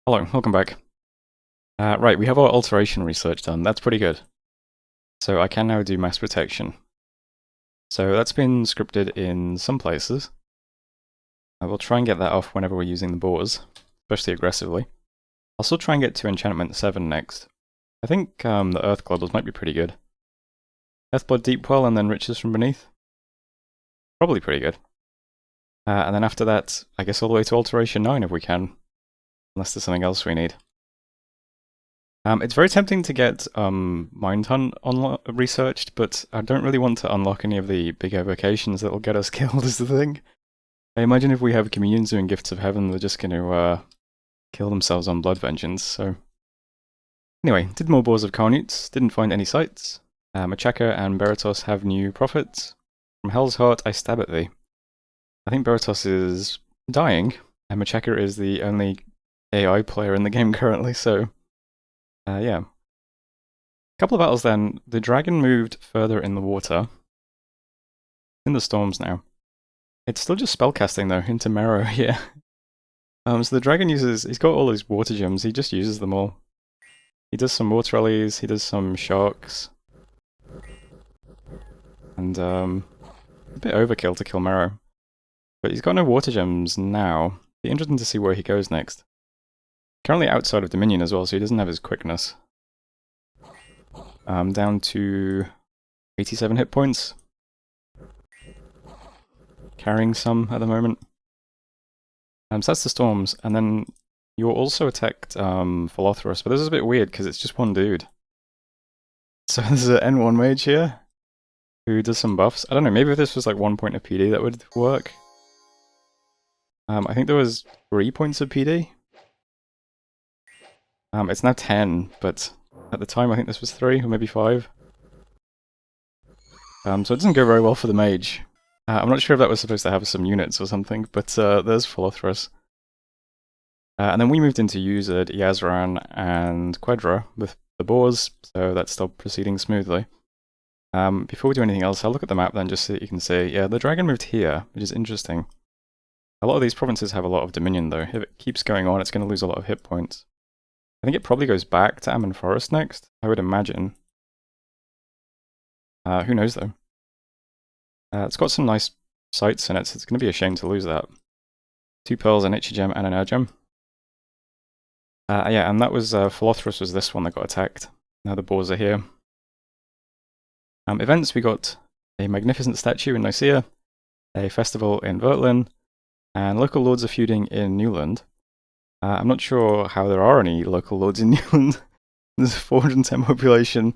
Hello, welcome back. Right, we have our alteration research done. That's pretty good. So I can now do mass protection. So that's been scripted in some places. I will try and get that off whenever we're using the boars, especially aggressively. I'll still try and get to enchantment 7 next. I think the earth globals might be pretty good. Earthblood Deepwell and then Riches from Beneath. Probably pretty good. And then after that, I guess all the way to alteration 9 if we can. Unless there's something else we need. It's very tempting to get Mind Hunt researched, but I don't really want to unlock any of the big evocations that will get us killed is the thing. I imagine if we have Communions doing Gifts of Heaven, they're just going to kill themselves on Blood Vengeance, so... Anyway, did more Boars of Carnutes, didn't find any sites. Machaka and Beratos have new prophets. From Hell's Heart, I stab at thee. I think Beratos is dying, and Machaka is the only AI player in the game currently, so... yeah. Couple of battles then. The dragon moved further in the water. In the storms now. It's still just spellcasting though, into Marrow here. So the dragon uses, he's got all his water gems, he just uses them all. He does some water rallies, he does some sharks. And a bit overkill to kill Marrow. But he's got no water gems now. Be interesting to see where he goes next. Currently outside of Dominion as well, so he doesn't have his quickness. Down to 87 hit points. Carrying some at the moment. So that's the storms, and then you're also attacked Philothrus, but this is a bit weird because it's just one dude. So there's an N1 mage here who does some buffs. I don't know, maybe if this was like 1 point of PD that would work. I think there was 3 points of PD. It's now 10, but at the time I think this was 3, or maybe 5. So it doesn't go very well for the mage. I'm not sure if that was supposed to have some units or something, but there's Philothrus. And then we moved into Uzad, Yazran, and Quedra with the boars, so that's still proceeding smoothly. Before we do anything else, I'll look at the map then just so that you can see. Yeah, the dragon moved here, which is interesting. A lot of these provinces have a lot of dominion though. If it keeps going on, it's going to lose a lot of hit points. I think it probably goes back to Ammon Forest next, I would imagine. Who knows though. It's got some nice sites in it, so it's going to be a shame to lose that. 2 pearls, an Itchy Gem, and an Air Gem. Yeah, and that was, Philothrus was this one that got attacked. Now the boars are here. Events, we got a magnificent statue in Nicaea, a festival in Vertlin, and local lords are feuding in Newland. I'm not sure how there are any local lords in Newland. There's 410 population.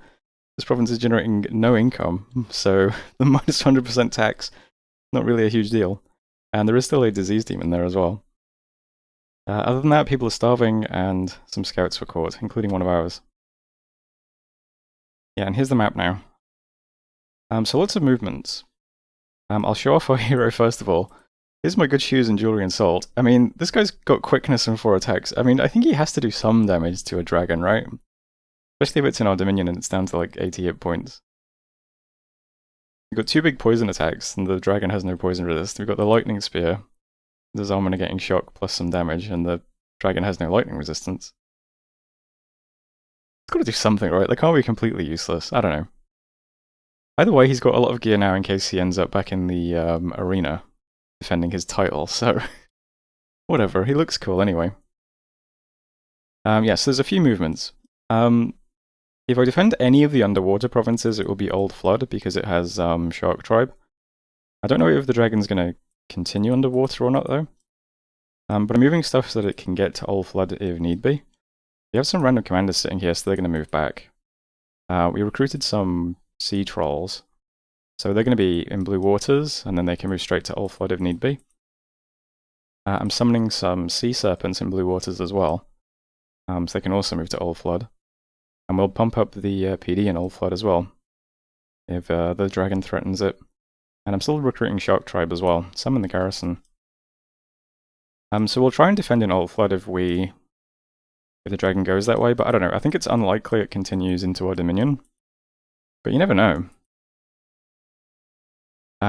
This province is generating no income, so the minus 100% tax, not really a huge deal. And there is still a disease demon there as well. Other than that, people are starving, and some scouts were caught, including one of ours. Yeah, and here's the map now. So lots of movements. I'll show off our hero first of all. Here's my good shoes and jewelry and salt. I mean, this guy's got quickness and 4 attacks. I mean, I think he has to do some damage to a dragon, right? Especially if it's in our dominion and it's down to like 80 hit points. We've got 2 big poison attacks, and the dragon has no poison resist. We've got the lightning spear. The Zalman are getting shock plus some damage, and the dragon has no lightning resistance. It's got to do something, right? They can't be completely useless. I don't know. Either way, he's got a lot of gear now in case he ends up back in the arena defending his title, so whatever. He looks cool anyway. Yeah, so there's a few movements. If I defend any of the underwater provinces, it will be Old Flood because it has Shark Tribe. I don't know if the dragon's going to continue underwater or not though. But I'm moving stuff so that it can get to Old Flood if need be. We have some random commanders sitting here, so they're going to move back. We recruited some sea trolls, so they're going to be in blue waters, and then they can move straight to Old Flood if need be. I'm summoning some sea serpents in blue waters as well, so they can also move to Old Flood. And we'll pump up the PD in Old Flood as well, if the dragon threatens it. And I'm still recruiting Shark Tribe as well, some in the garrison. So we'll try and defend in Old Flood if the dragon goes that way, but I don't know. I think it's unlikely it continues into our dominion, but you never know.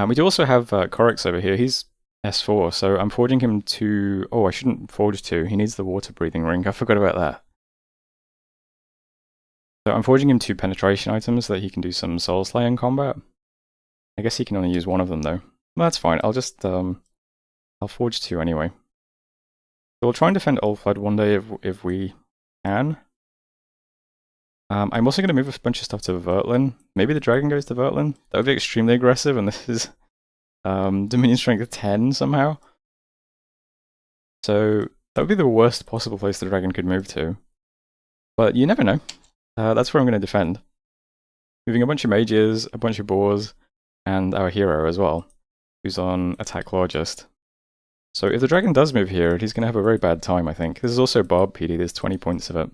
We do also have Coryx over here. He's S4, so I'm forging him to... Oh, I shouldn't forge 2. He needs the water-breathing ring. I forgot about that. So I'm forging him 2 penetration items so that he can do some soul slaying combat. I guess he can only use one of them, though. Well, that's fine. I'll just... I'll forge 2 anyway. So we'll try and defend Old Flood one day if we can. I'm also going to move a bunch of stuff to Vertlin. Maybe the dragon goes to Vertlin. That would be extremely aggressive, and this is Dominion Strength 10 somehow. So that would be the worst possible place the dragon could move to. But you never know. That's where I'm going to defend. Moving a bunch of mages, a bunch of boars, and our hero as well, who's on attack largest. So if the dragon does move here, he's going to have a very bad time, I think. This is also Barb PD, there's 20 points of it.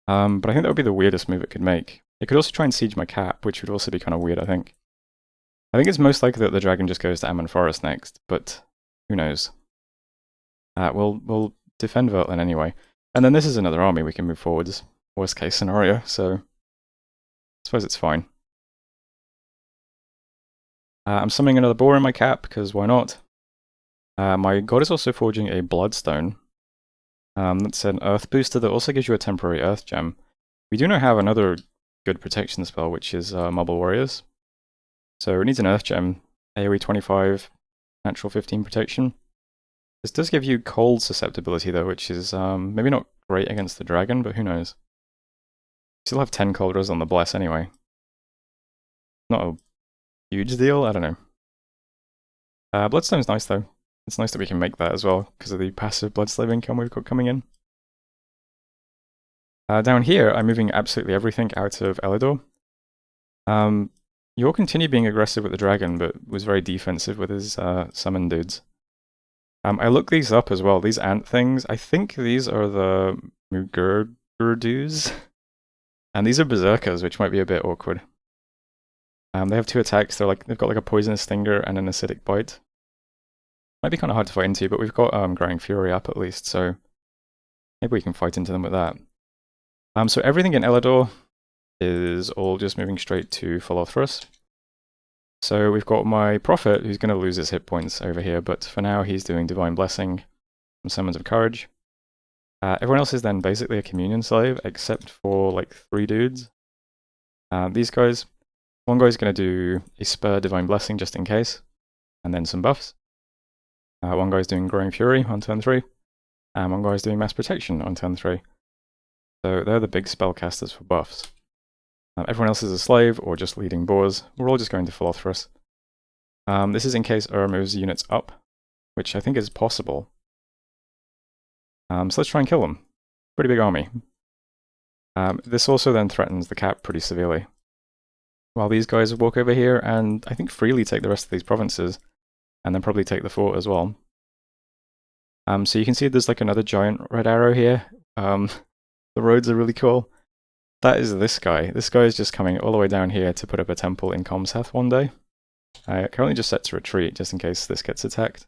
But I think that would be the weirdest move it could make. It could also try and siege my cap, which would also be kind of weird, I think. I think it's most likely that the dragon just goes to Ammon Forest next, but who knows. We'll defend Vertlin anyway. And then this is another army we can move forwards. Worst case scenario, so I suppose it's fine. I'm summoning another boar in my cap, because why not? My god is also forging a bloodstone. That's an earth booster that also gives you a temporary earth gem. We do now have another good protection spell, which is Marble Warriors. So it needs an earth gem, AoE 25, natural 15 protection. This does give you cold susceptibility though, which is maybe not great against the dragon, but who knows. Still have 10 cold res on the bless anyway. Not a huge deal, I don't know. Bloodstone's nice though. It's nice that we can make that as well, because of the passive bloodslave income we've got coming in. Down here, I'm moving absolutely everything out of Elidor. You'll continue being aggressive with the dragon, but was very defensive with his summon dudes. I looked these up as well, these ant things. I think these are the Mugurgus. And these are berserkers, which might be a bit awkward. They have 2 attacks, they've got like a poisonous stinger and an acidic bite. Might be kind of hard to fight into, but we've got Growing Fury up at least, so maybe we can fight into them with that. So everything in Elidor is all just moving straight to Philothrus. So we've got my Prophet, who's going to lose his hit points over here, but for now he's doing Divine Blessing, some Summons of Courage. Everyone else is then basically a Communion Slave, except for like 3 dudes. These guys, one guy's going to do a Spur Divine Blessing just in case, and then some buffs. One guy's doing Growing Fury on turn 3, and one guy's doing Mass Protection on turn 3. So they're the big spellcasters for buffs. Everyone else is a slave, or just leading boars. We're all just going to Philothrus. This is in case moves units up, which I think is possible. So let's try and kill them. Pretty big army. This also then threatens the cap pretty severely. While these guys walk over here and I think freely take the rest of these provinces, and then probably take the fort as well. So you can see there's like another giant red arrow here. The roads are really cool. That is this guy. This guy is just coming all the way down here to put up a temple in Comseth one day. Currently just set to retreat just in case this gets attacked.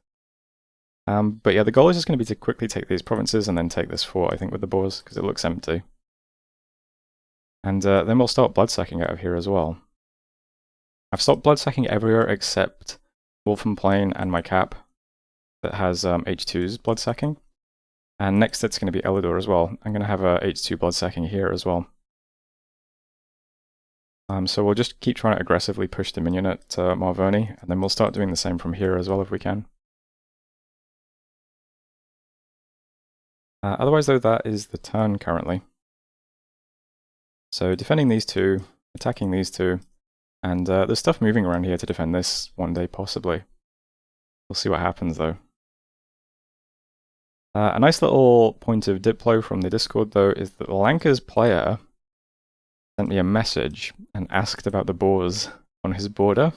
But yeah, the goal is just going to be to quickly take these provinces and then take this fort, I think, with the boars, because it looks empty. And then we'll start bloodsacking out of here as well. I've stopped bloodsacking everywhere except Wolfen Plain and my cap that has H2's bloodsacking. And next it's going to be Elidor as well. I'm going to have a H2 bloodsacking here as well. So we'll just keep trying to aggressively push Dominion at Marverni, and then we'll start doing the same from here as well if we can. Otherwise though, that is the turn currently. So defending these 2, attacking these 2, and there's stuff moving around here to defend this one day possibly. We'll see what happens though. A nice little point of Diplo from the Discord though is that Lanka's player sent me a message and asked about the boars on his border,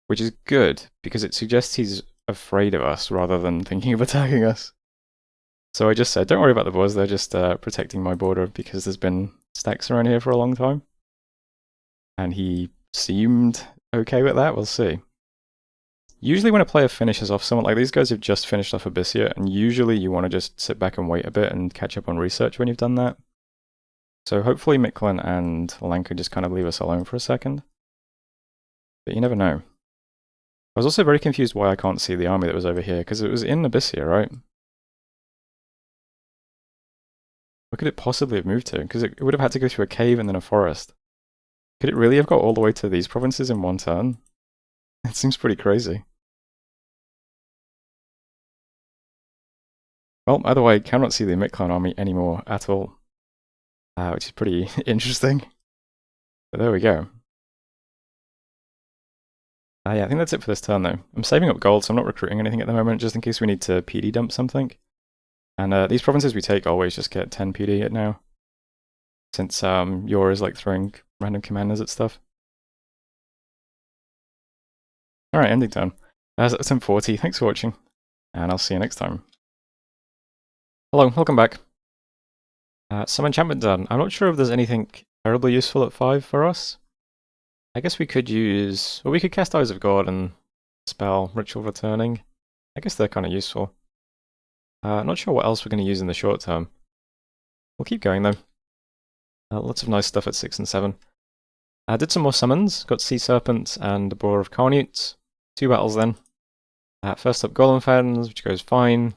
which is good because it suggests he's afraid of us rather than thinking of attacking us. So I just said, don't worry about the boars, they're just protecting my border because there's been stacks around here for a long time. And he seemed okay with that, we'll see. Usually when a player finishes off someone, like these guys have just finished off Abyssia, and usually you want to just sit back and wait a bit and catch up on research when you've done that. So hopefully Miklin and Lanka just kind of leave us alone for a second. But you never know. I was also very confused why I can't see the army that was over here, because it was in Abyssia, right? Where could it possibly have moved to? Because it would have had to go through a cave and then a forest. Could it really have got all the way to these provinces in one turn? It seems pretty crazy. Well, either way, I cannot see the Mid-Clan army anymore at all, which is pretty interesting. But there we go. Yeah, I think that's it for this turn, though. I'm saving up gold, so I'm not recruiting anything at the moment, just in case we need to PD dump something. And these provinces we take always just get 10 PD now, since Yor is like throwing random commanders at stuff. Alright, ending turn. That's M40, thanks for watching, and I'll see you next time. Hello, welcome back. Some enchantment done. I'm not sure if there's anything terribly useful at 5 for us. I guess we could use... well, we could cast Eyes of God and spell Ritual Returning. I guess they're kind of useful. Not sure what else we're going to use in the short term. We'll keep going though. Lots of nice stuff at 6 and 7. Did some more summons. Got Sea Serpent and Boar of Carnute. 2 battles then. First up Golem Fens, which goes fine.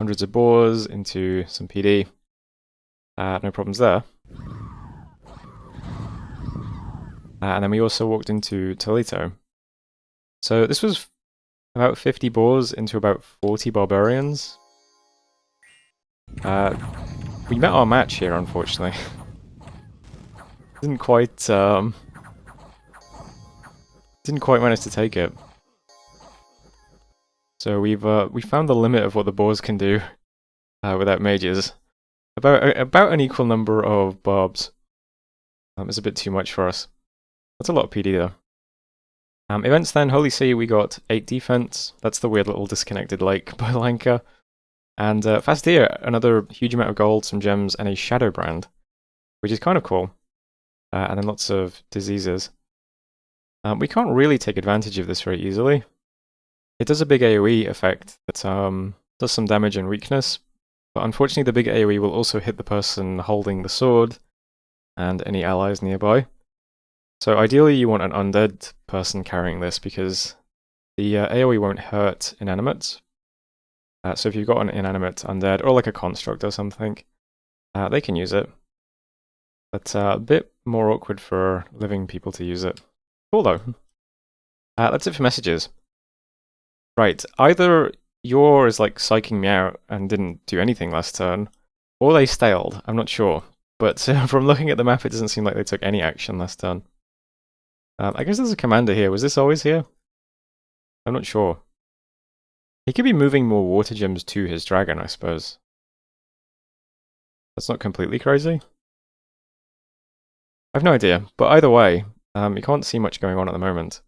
Hundreds of boars into some PD. No problems there. And then we also walked into Toledo. So this was about 50 boars into about 40 barbarians. We met our match here, unfortunately. Didn't quite manage to take it. So we found the limit of what the boars can do without mages. About an equal number of barbs. It's a bit too much for us. That's a lot of PD though. Events then, Holy See, we got 8 defense. That's the weird little disconnected lake by Lanka. And Fastia, another huge amount of gold, some gems, and a shadow brand, which is kind of cool. And then lots of diseases. We can't really take advantage of this very easily. It does a big AoE effect that does some damage and weakness, but unfortunately the big AoE will also hit the person holding the sword and any allies nearby. So ideally you want an undead person carrying this because the AoE won't hurt inanimates. So if you've got an inanimate undead, or like a construct or something, they can use it. But a bit more awkward for living people to use it. Cool though. That's it for messages. Right, either Yor is like psyching me out and didn't do anything last turn, or they staled, I'm not sure. But from looking at the map, it doesn't seem like they took any action last turn. I guess there's a commander here. Was this always here? I'm not sure. He could be moving more water gems to his dragon, I suppose. That's not completely crazy. I've no idea, but either way, you can't see much going on at the moment.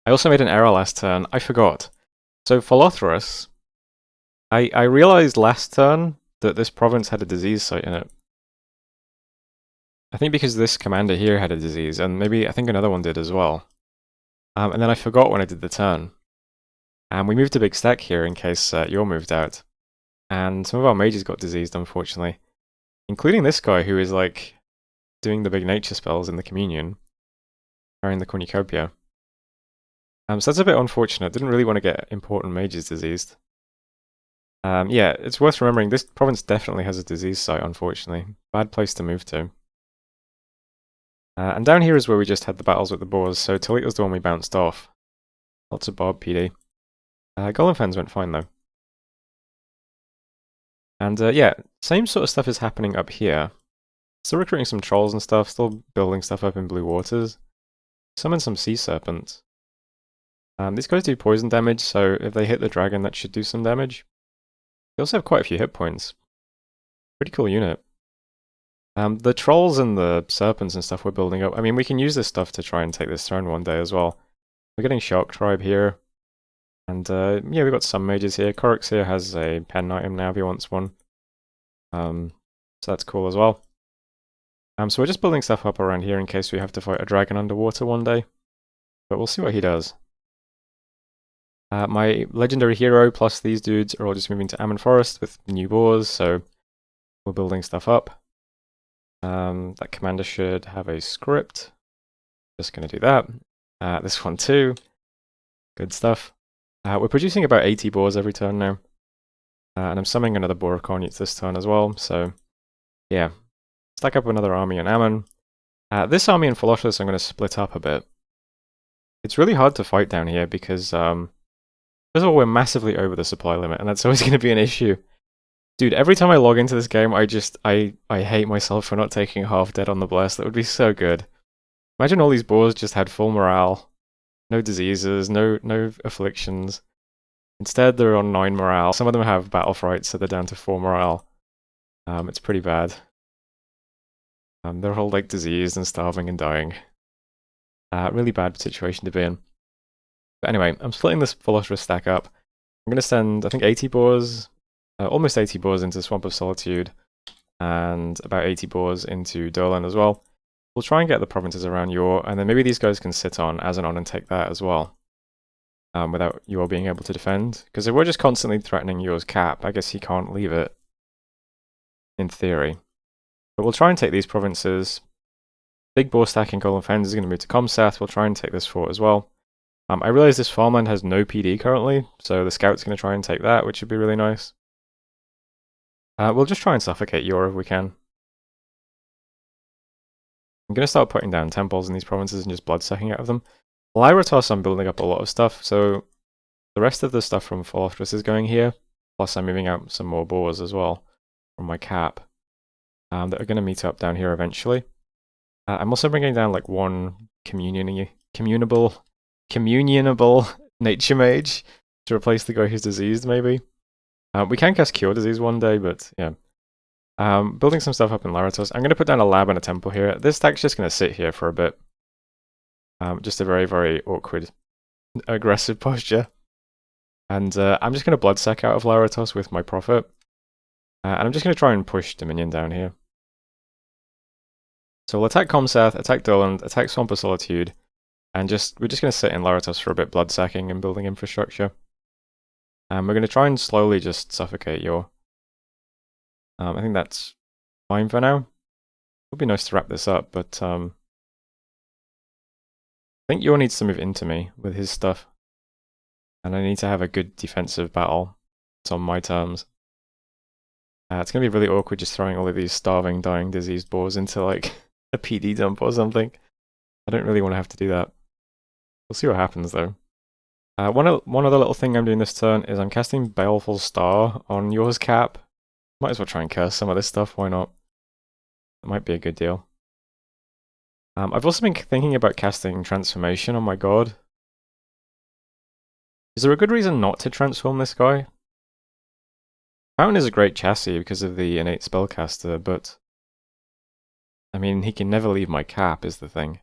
I also made an error last turn. I forgot. So Pholothorus, I realized last turn that this province had a disease site in it. I think because this commander here had a disease, and maybe I think another one did as well. And then I forgot when I did the turn. And we moved a big stack here in case Yor moved out. And some of our mages got diseased, unfortunately. Including this guy who is like doing the big nature spells in the Communion. Carrying the cornucopia. So that's a bit unfortunate. Didn't really want to get important mages diseased. Yeah, it's worth remembering this province definitely has a disease site, unfortunately. Bad place to move to. And down here is where we just had the battles with the boars, so Toledo's the one we bounced off. Lots of Barb PD. Golem Fens went fine though. And yeah, same sort of stuff is happening up here. Still recruiting some trolls and stuff, still building stuff up in Blue Waters. Summon some Sea Serpents. These guys do poison damage, so if they hit the dragon, that should do some damage. They also have quite a few hit points. Pretty cool unit. The trolls and the serpents and stuff we're building up, I mean, we can use this stuff to try and take this throne one day as well. We're getting Shark Tribe here. And yeah, we've got some mages here. Korix here has a pen item now if he wants one. So that's cool as well. So we're just building stuff up around here in case we have to fight a dragon underwater one day. But we'll see what he does. My legendary hero plus these dudes are all just moving to Ammon Forest with new boars, so we're building stuff up. That commander should have a script. Just going to do that. This one too. Good stuff. We're producing about 80 boars every turn now. And I'm summoning another boar of Cornutes this turn as well, so yeah. Stack up another army on Ammon. This army in Philosopherus I'm going to split up a bit. It's really hard to fight down here because, first of all, we're massively over the supply limit, and that's always going to be an issue. Dude, every time I log into this game, I hate myself for not taking half dead on the blast. That would be so good. Imagine all these boars just had full morale. No diseases, no afflictions. Instead, they're on 9 morale. Some of them have battle frights, so they're down to 4 morale. It's pretty bad. They're all like diseased and starving and dying. Really bad situation to be in. But anyway, I'm splitting this Philosopherus stack up. I'm going to send, I think, 80 boars, almost 80 boars into Swamp of Solitude, and about 80 boars into Dolan as well. We'll try and get the provinces around Yor, and then maybe these guys can sit on Azanon and take that as well, without Yor being able to defend. Because if we're just constantly threatening Yor's cap, I guess he can't leave it, in theory. But we'll try and take these provinces. Big boar stacking Golden Fens is going to move to Comsath. We'll try and take this fort as well. I realize this farmland has no PD currently, so the scout's going to try and take that, which would be really nice. We'll just try and suffocate Yor if we can. I'm going to start putting down temples in these provinces and just blood-sucking out of them. Lyratos, I'm building up a lot of stuff, so the rest of the stuff from Philosopherus is going here, plus I'm moving out some more boars as well from my cap that are going to meet up down here eventually. I'm also bringing down like one communable nature mage to replace the guy who's diseased, maybe. We can cast Cure Disease one day, but yeah. Building some stuff up in Lyratos. I'm going to put down a lab and a temple here. This stack's just going to sit here for a bit. Just a very, very awkward, aggressive posture. And I'm just going to bloodsack out of Lyratos with my Prophet. And I'm just going to try and push Dominion down here. So we'll attack Comsath, attack Dolan, attack Swamp of Solitude, and we're just going to sit in Lyratos for a bit, blood-sacking and building infrastructure. And we're going to try and slowly just suffocate Yor. I think that's fine for now. It would be nice to wrap this up, but I think Yor needs to move into me with his stuff. And I need to have a good defensive battle. It's on my terms. It's going to be really awkward just throwing all of these starving, dying, diseased boars into like a PD dump or something. I don't really want to have to do that. We'll see what happens though. One other little thing I'm doing this turn is I'm casting Baleful Star on Yor's cap. Might as well try and curse some of this stuff, why not? It might be a good deal. I've also been thinking about casting Transformation on my god. Is there a good reason not to transform this guy? Fountain is a great chassis because of the innate spellcaster, but I mean, he can never leave my cap is the thing.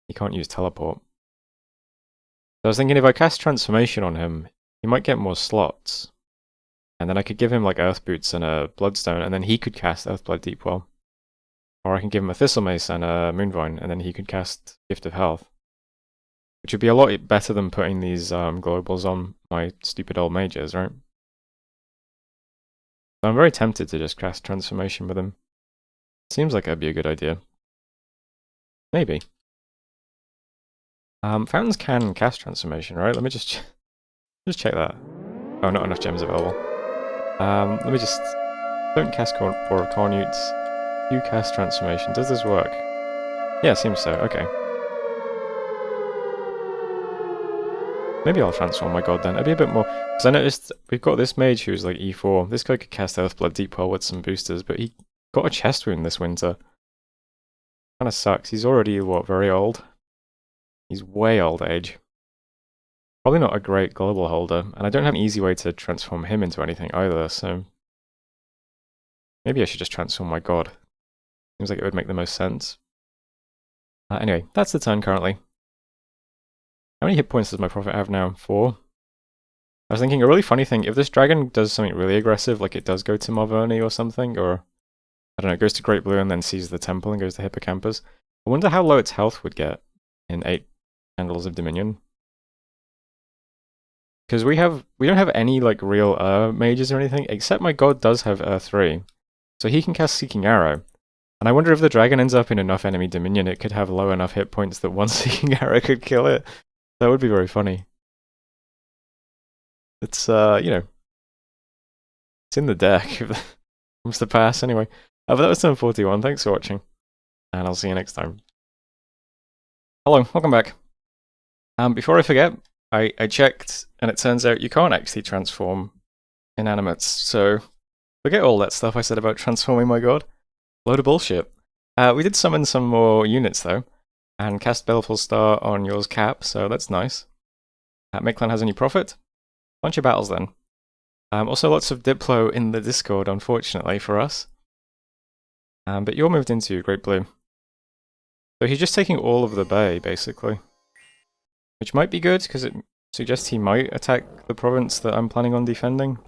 He can't use teleport. So I was thinking if I cast Transformation on him, he might get more slots. And then I could give him like Earth Boots and a Bloodstone, and then he could cast Earthblood Deepwell. Or I can give him a Thistle Mace and a Moonvine, and then he could cast Gift of Health. Which would be a lot better than putting these globals on my stupid old mages, right? So I'm very tempted to just cast Transformation with him. Seems like that'd be a good idea. Maybe. Fountains can cast Transformation, right? Let me just check that. Oh, not enough gems available. Let me just... Don't cast Boar of Cornutes. You cast Transformation. Does this work? Yeah, seems so. Okay. Maybe I'll transform my god then. It'd be a bit more... Because I noticed we've got this mage who's like E4. This guy could cast Earthblood Deepwell with some boosters, but he got a chest wound this winter. Kinda sucks. He's already, what, very old? He's way old age. Probably not a great global holder, and I don't have an easy way to transform him into anything either, so... Maybe I should just transform my god. Seems like it would make the most sense. Anyway, that's the turn currently. How many hit points does my Prophet have now? 4? I was thinking a really funny thing, if this dragon does something really aggressive, like it does go to Marverni or something, or... I don't know, it goes to Great Blue and then sees the temple and goes to Hippocampus. I wonder how low its health would get in 8 Candles of Dominion. Because we don't have any like real mages or anything, except my god does have 3. So he can cast Seeking Arrow. And I wonder if the dragon ends up in enough enemy Dominion, it could have low enough hit points that one Seeking Arrow could kill it. That would be very funny. It's, you know, it's in the deck if that comes to pass anyway. But that was turn 41. Thanks for watching, and I'll see you next time. Hello, welcome back. Before I forget, I checked, and it turns out you can't actually transform inanimates, so forget all that stuff I said about transforming my god. Load of bullshit. We did summon some more units though, and cast Baleful Star on yours cap, so that's nice. Mictlan has any profit? Bunch of battles then. Also lots of Diplo in the Discord, unfortunately for us. But you're moved into Great Blue. So he's just taking all of the bay, basically. Which might be good, because it suggests he might attack the province that I'm planning on defending.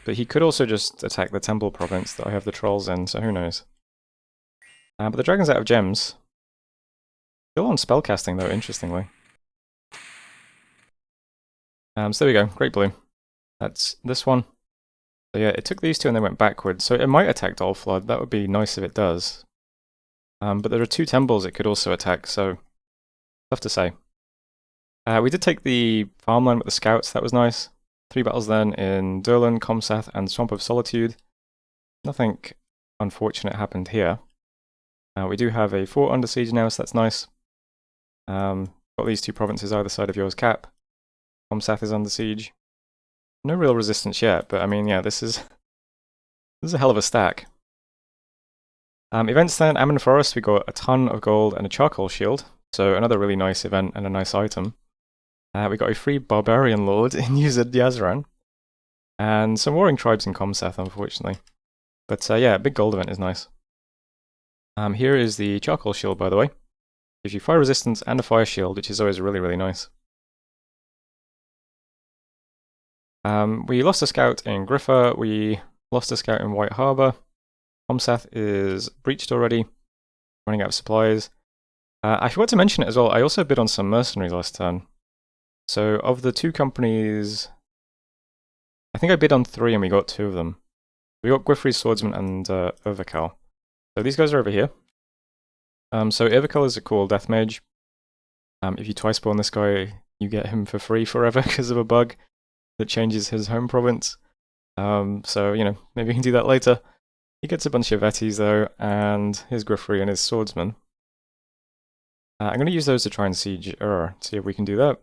But he could also just attack the temple province that I have the trolls in, so who knows. But the dragon's out of gems. Still on spellcasting though, interestingly. So there we go, Great Blue. That's this one. So yeah, it took these two and they went backwards, so it might attack Doll Flood. That would be nice if it does. But there are two temples it could also attack, so tough to say. We did take the farmland with the scouts, that was nice. 3 battles then in Durlan, Comsath, and Swamp of Solitude. Nothing unfortunate happened here. We do have a fort under siege now, so that's nice. Got these two provinces either side of yours cap. Comsath is under siege. No real resistance yet, but I mean, yeah, this is a hell of a stack. Events then, Amon Forest, we got a ton of gold and a charcoal shield, so another really nice event and a nice item. We got a free Barbarian Lord in Uzad Yazran, and some Warring Tribes in Comsath, unfortunately. But yeah, a big gold event is nice. Here is the charcoal shield, by the way. Gives you fire resistance and a fire shield, which is always really, really nice. We lost a scout in Griffa, we lost a scout in White Harbour. Comsath is breached already, running out of supplies. I forgot to mention it as well, I also bid on some mercenaries last turn. So of the 2 companies, I think I bid on 3 and we got 2 of them. We got Gwifri's Swordsman and Urvikal. So these guys are over here. So Urvikal is a cool death mage. If you twice spawn this guy, you get him for free forever because of a bug that changes his home province. So, you know, maybe we can do that later. He gets a bunch of Vetis though, and his Gwifri and his Swordsman. I'm going to use those to try and siege Ur, see if we can do that.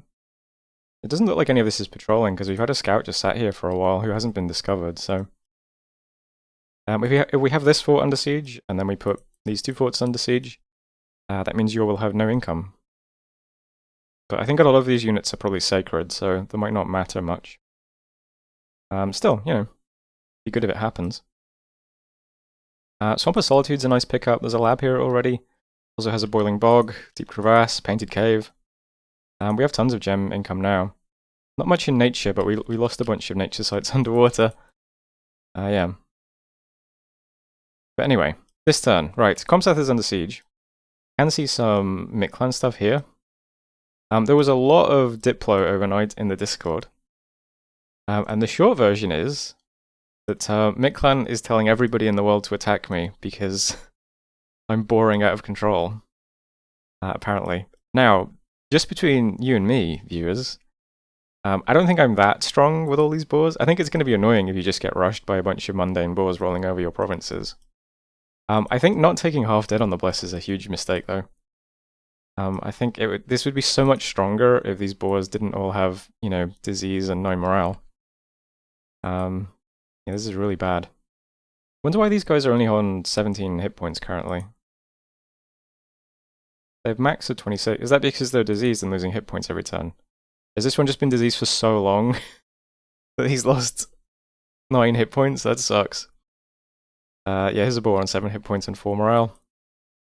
It doesn't look like any of this is patrolling, because we've had a scout just sat here for a while who hasn't been discovered, so... if we have this fort under siege, and then we put these 2 forts under siege, that means you will have no income. But I think a lot of these units are probably sacred, so they might not matter much. Still, you know, be good if it happens. Swamp of Solitude's a nice pickup. There's a lab here already. Also has a boiling bog, deep crevasse, painted cave. We have tons of gem income now. Not much in nature, but we lost a bunch of nature sites underwater. Yeah. But anyway, this turn. Right, Comsath is under siege. Can see some Mictlan stuff here. There was a lot of Diplo overnight in the Discord. And the short version is that Mictlan is telling everybody in the world to attack me because I'm boring out of control. Apparently. Now, just between you and me, viewers, I don't think I'm that strong with all these boars. I think it's going to be annoying if you just get rushed by a bunch of mundane boars rolling over your provinces. I think not taking half dead on the Bless is a huge mistake, though. I think this would be so much stronger if these boars didn't all have, you know, disease and 9 morale. Yeah, this is really bad. Wonder why these guys are only on 17 hit points currently. They have max of 26. Is that because they're diseased and losing hit points every turn? Has this one just been diseased for so long that he's lost 9 hit points? That sucks. Yeah, here's a boar on 7 hit points and 4 morale.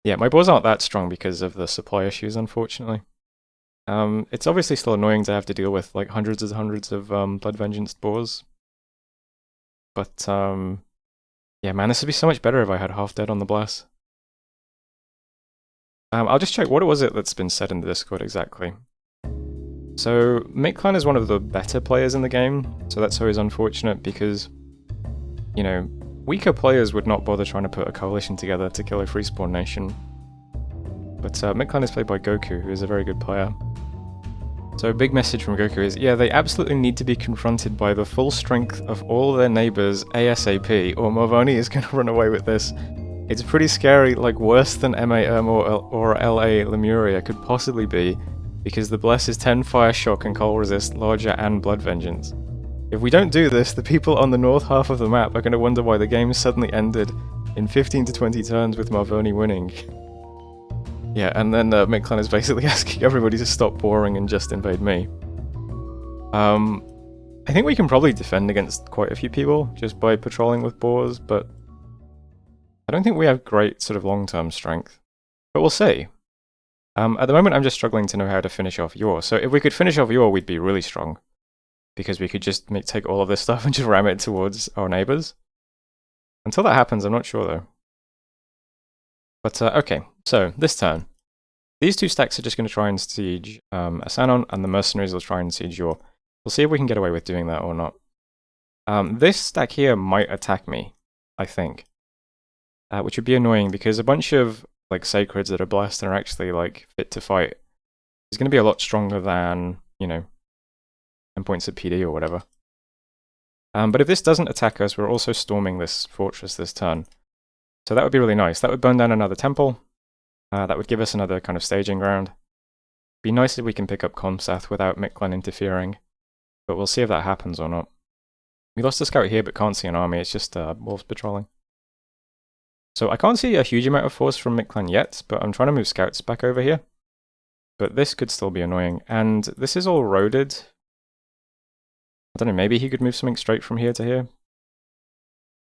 Yeah, my boars aren't that strong because of the supply issues, unfortunately. It's obviously still annoying to have to deal with like hundreds of Blood Vengeance boars. But, yeah, man, this would be so much better if I had half dead on the Bless. I'll just check, what was it that's been said in the Discord exactly? So, Mictlan is one of the better players in the game, so that's always unfortunate because, you know, weaker players would not bother trying to put a coalition together to kill a free spawn nation. But Mictlan is played by Goku, who is a very good player. So a big message from Goku is, yeah, they absolutely need to be confronted by the full strength of all their neighbors ASAP, or Marverni is going to run away with this. It's pretty scary, like worse than MAM or LA Lemuria could possibly be, because the Bless is 10 Fire Shock and Cold Resist, Larger, and Blood Vengeance. If we don't do this, the people on the north half of the map are going to wonder why the game suddenly ended in 15 to 20 turns with Marverni winning. Yeah, and then Mictlan is basically asking everybody to stop boring and just invade me. I think we can probably defend against quite a few people just by patrolling with boars, but I don't think we have great sort of long-term strength. But we'll see. At the moment I'm just struggling to know how to finish off Yor, so if we could finish off Yor we'd be really strong. Because we could just take all of this stuff and just ram it towards our neighbors. Until that happens, I'm not sure though. But okay, so this turn. These two stacks are just going to try and siege Asanon, and the mercenaries will try and siege Yor. We'll see if we can get away with doing that or not. This stack here might attack me, I think. Which would be annoying because a bunch of like sacreds that are blessed and are actually like fit to fight is going to be a lot stronger than, you know, 10 points of PD or whatever. But if this doesn't attack us, we're also storming this fortress this turn. So that would be really nice. That would burn down another temple. That would give us another kind of staging ground. Be nice if we can pick up Comsath without Mictlan interfering. But we'll see if that happens or not. We lost a scout here but can't see an army, it's just wolves patrolling. So I can't see a huge amount of force from Mictlan yet, but I'm trying to move scouts back over here. But this could still be annoying. And this is all roaded. I don't know, maybe he could move something straight from here to here?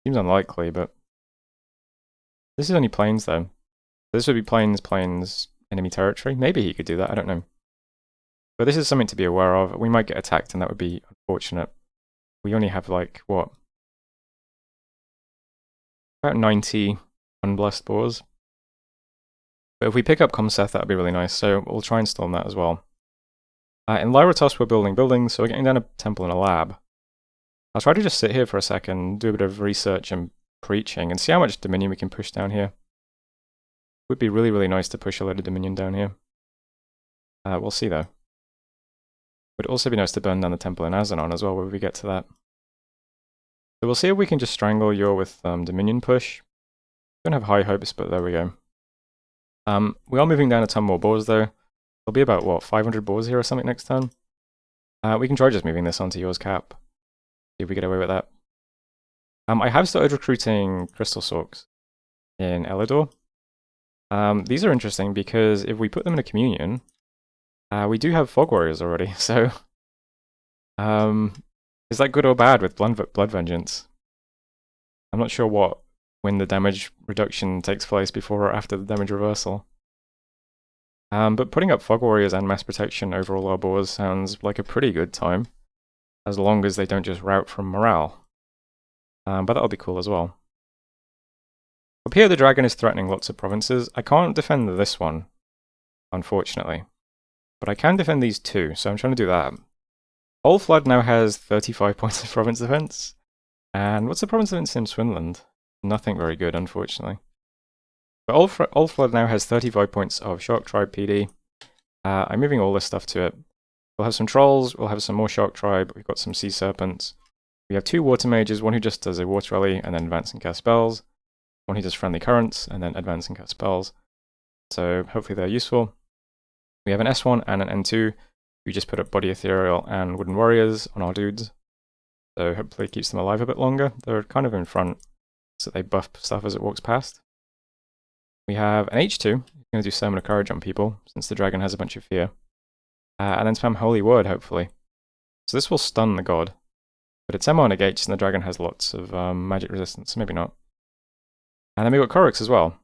Seems unlikely, but... This is only plains, though. This would be plains, enemy territory. Maybe he could do that, I don't know. But this is something to be aware of. We might get attacked, and that would be unfortunate. We only have, like, what? About 90 unblessed boars. But if we pick up Comsath, that would be really nice, so we'll try and storm that as well. In Lyratos, we're building buildings, so we're getting down a temple and a lab. I'll try to just sit here for a second, do a bit of research and preaching, and see how much Dominion we can push down here. It would be really, really nice to push a lot of Dominion down here. We'll see, though. It would also be nice to burn down the temple in Azanon as well, when we get to that. So we'll see if we can just strangle Yor with Dominion push. Don't have high hopes, but there we go. We are moving down a ton more boars, though. There'll be about, what, 500 boars here or something next turn? We can try just moving this onto Yor's cap. See if we get away with that. I have started recruiting Crystal Sorks in Elidor. These are interesting because if we put them in a communion, we do have Fog Warriors already, so... is that good or bad with Blood Vengeance? I'm not sure when the damage reduction takes place before or after the damage reversal. But putting up Fog Warriors and Mass Protection over all our boars sounds like a pretty good time, as long as they don't just rout from morale. But that'll be cool as well. Up here the dragon is threatening lots of provinces. I can't defend this one, unfortunately. But I can defend these two, so I'm trying to do that. Old Flood now has 35 points of province defense. And what's the province defense in Swinland? Nothing very good, unfortunately. But Old Flood now has 35 points of Shark Tribe PD. I'm moving all this stuff to it. We'll have some Trolls, we'll have some more Shark Tribe, we've got some Sea Serpents. We have two Water Mages, one who just does a Water Rally and then advance and cast spells. One who does Friendly Currents and then advance and cast spells. So hopefully they're useful. We have an S1 and an N2 who just put up Body Ethereal and Wooden Warriors on our dudes. So hopefully it keeps them alive a bit longer. They're kind of in front, so they buff stuff as it walks past. We have an H2, who's going to do Sermon of Courage on people, since the dragon has a bunch of fear. And then spam Holy Word, hopefully. So this will stun the god. But it's MR negates, and the dragon has lots of magic resistance, so maybe not. And then we've got Korix as well.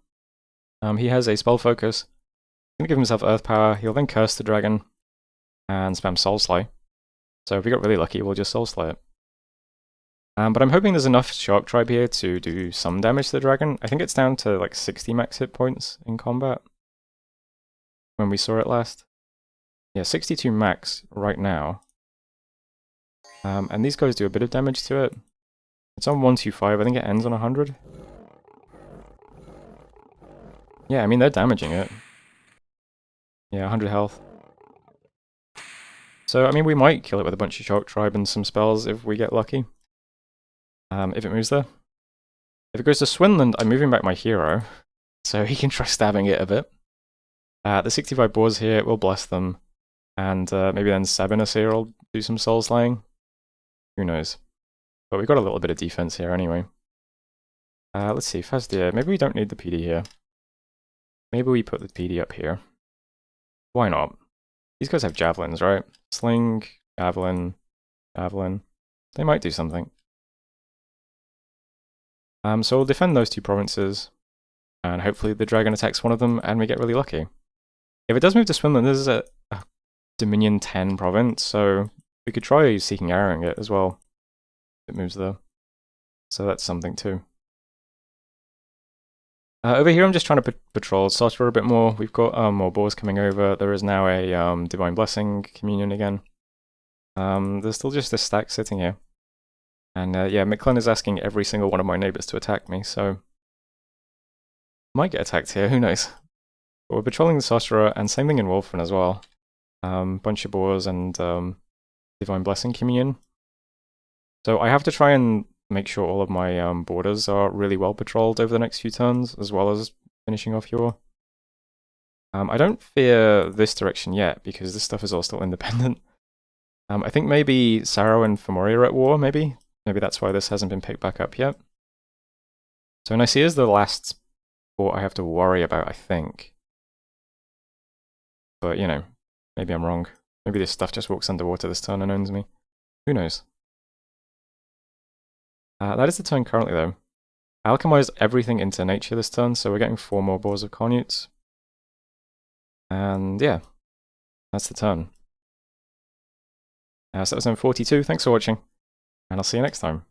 He has a spell focus. He's going to give himself Earth Power, he'll then curse the dragon, and spam Soul Slay. So if we got really lucky, we'll just Soul Slay it. But I'm hoping there's enough Shark Tribe here to do some damage to the dragon. I think it's down to like 60 max hit points in combat. When we saw it last. Yeah, 62 max right now. And these guys do a bit of damage to it. It's on 125, I think it ends on 100. Yeah, I mean, they're damaging it. Yeah, 100 health. So, I mean, we might kill it with a bunch of Shark Tribe and some spells if we get lucky. If it moves there. If it goes to Swinland, I'm moving back my hero, so he can try stabbing it a bit. The 65 boars here, we'll bless them, and maybe then Sabinus here will do some soul slaying. Who knows? But we've got a little bit of defense here anyway. Let's see, Fazdir, maybe we don't need the PD here. Maybe we put the PD up here. Why not? These guys have javelins, right? Sling, javelin, javelin. They might do something. So we'll defend those two provinces, and hopefully the dragon attacks one of them and we get really lucky. If it does move to Swinland, this is a Dominion 10 province, so we could try seeking arrowing it as well if it moves there. So that's something too. Over here I'm just trying to patrol Sorcerer a bit more. We've got more boars coming over. There is now a Divine Blessing Communion again. There's still just this stack sitting here. And yeah, Micklin is asking every single one of my neighbors to attack me, so might get attacked here, who knows. But we're patrolling the Sorcerer, and same thing in Wolfen as well. Bunch of boars and Divine Blessing Communion. So I have to try and make sure all of my borders are really well patrolled over the next few turns, as well as finishing off your. I don't fear this direction yet, because this stuff is all still independent. I think maybe Saro and Fomori are at war, maybe? Maybe that's why this hasn't been picked back up yet. So Nicaea is the last port I have to worry about, I think. But, you know, maybe I'm wrong. Maybe this stuff just walks underwater this turn and owns me. Who knows? That is the turn currently, though. I alchemized everything into nature this turn, so we're getting 4 more Boars of Cornutes. And yeah, that's the turn. So that was on 42. Thanks for watching, and I'll see you next time.